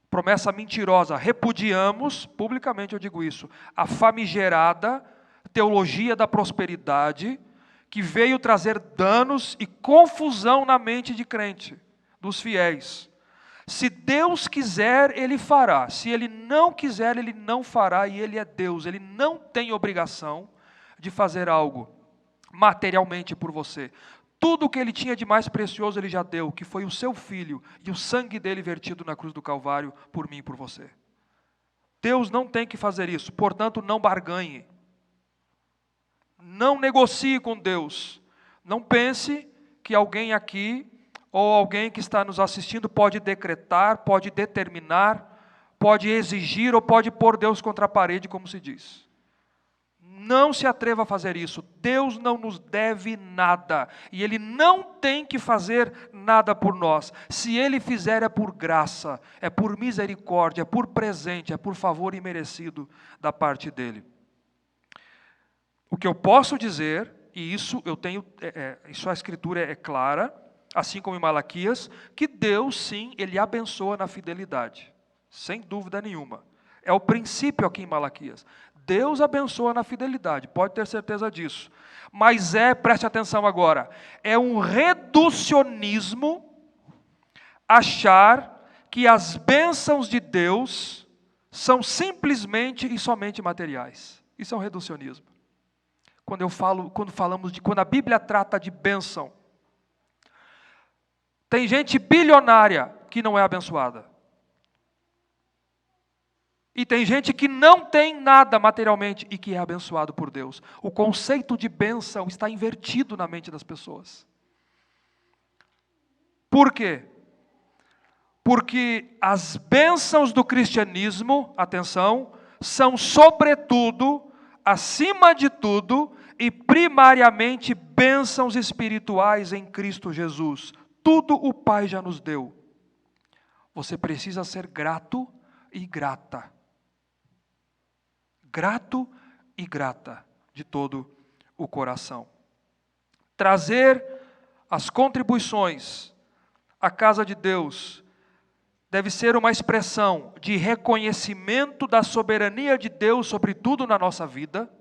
promessa mentirosa. Repudiamos, publicamente eu digo isso, a famigerada teologia da prosperidade, que veio trazer danos e confusão na mente de crente, dos fiéis. Se Deus quiser, Ele fará. Se Ele não quiser, Ele não fará. E Ele é Deus. Ele não tem obrigação de fazer algo materialmente por você. Tudo o que Ele tinha de mais precioso Ele já deu, que foi o seu Filho e o sangue dele vertido na cruz do Calvário por mim e por você. Deus não tem que fazer isso, portanto não barganhe. Não negocie com Deus. Não pense que alguém aqui ou alguém que está nos assistindo pode decretar, pode determinar, pode exigir ou pode pôr Deus contra a parede, como se diz. Não se atreva a fazer isso. Deus não nos deve nada. E Ele não tem que fazer nada por nós. Se Ele fizer é por graça, é por misericórdia, é por presente, é por favor imerecido da parte dEle. O que eu posso dizer, e isso eu tenho, isso a Escritura é clara, assim como em Malaquias, que Deus sim, Ele abençoa na fidelidade, sem dúvida nenhuma. É o princípio aqui em Malaquias. Deus abençoa na fidelidade, pode ter certeza disso. Mas preste atenção agora, é um reducionismo achar que as bênçãos de Deus são simplesmente e somente materiais. Isso é um reducionismo. Quando a Bíblia trata de bênção, tem gente bilionária que não é abençoada. E tem gente que não tem nada materialmente e que é abençoado por Deus. O conceito de bênção está invertido na mente das pessoas. Por quê? Porque as bênçãos do cristianismo, atenção, são sobretudo, acima de tudo e primariamente bênçãos espirituais em Cristo Jesus. Tudo o Pai já nos deu. Você precisa ser grato e grata. Grato e grata de todo o coração. Trazer as contribuições à casa de Deus deve ser uma expressão de reconhecimento da soberania de Deus sobre tudo na nossa vida,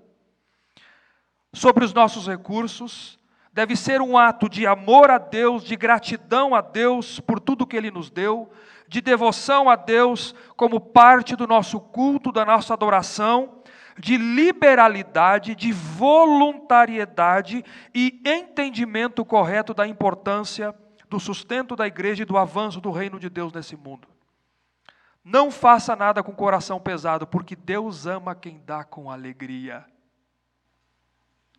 sobre os nossos recursos. Deve ser um ato de amor a Deus, de gratidão a Deus por tudo que Ele nos deu, de devoção a Deus como parte do nosso culto, da nossa adoração, de liberalidade, de voluntariedade e entendimento correto da importância do sustento da igreja e do avanço do reino de Deus nesse mundo. Não faça nada com o coração pesado, porque Deus ama quem dá com alegria.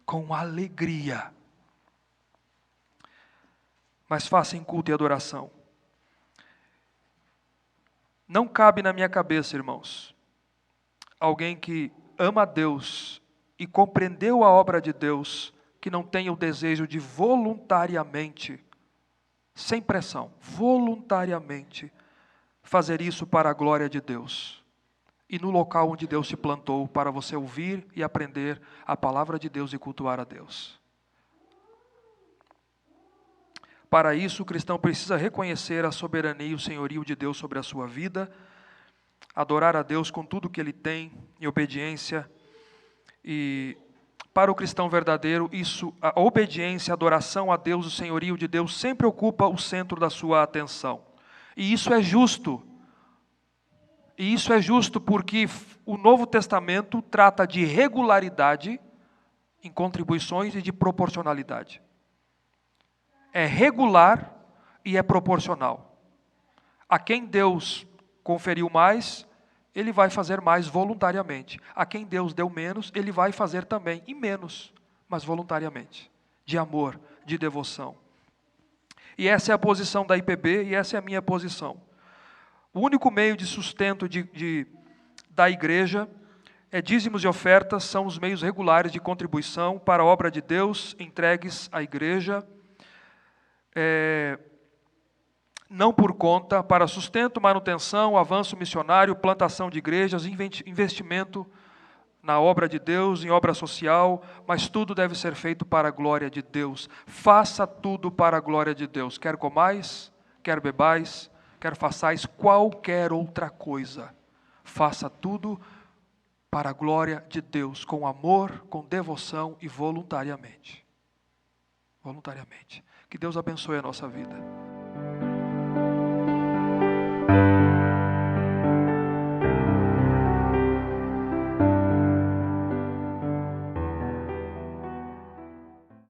Com alegria. Mas faça em culto e adoração. Não cabe na minha cabeça, irmãos, alguém que ama a Deus e compreendeu a obra de Deus, que não tenha o desejo de voluntariamente, sem pressão, voluntariamente, fazer isso para a glória de Deus. E no local onde Deus te plantou, para você ouvir e aprender a palavra de Deus e cultuar a Deus. Para isso, o cristão precisa reconhecer a soberania e o senhorio de Deus sobre a sua vida, adorar a Deus com tudo que Ele tem, em obediência. E para o cristão verdadeiro, a obediência, a adoração a Deus, o senhorio de Deus, sempre ocupa o centro da sua atenção. E isso é justo. E isso é justo porque o Novo Testamento trata de regularidade em contribuições e de proporcionalidade. É regular e é proporcional. A quem Deus conferiu mais, Ele vai fazer mais voluntariamente. A quem Deus deu menos, Ele vai fazer também, e menos, mas voluntariamente. De amor, de devoção. E essa é a posição da IPB e essa é a minha posição. O único meio de sustento da igreja é dízimos e ofertas, são os meios regulares de contribuição para a obra de Deus entregues à igreja, não por conta, para sustento, manutenção, avanço missionário, plantação de igrejas, investimento na obra de Deus, em obra social, mas tudo deve ser feito para a glória de Deus. Faça tudo para a glória de Deus. Quer comais, quer bebais, quer façais qualquer outra coisa. Faça tudo para a glória de Deus, com amor, com devoção e voluntariamente. Voluntariamente. Que Deus abençoe a nossa vida.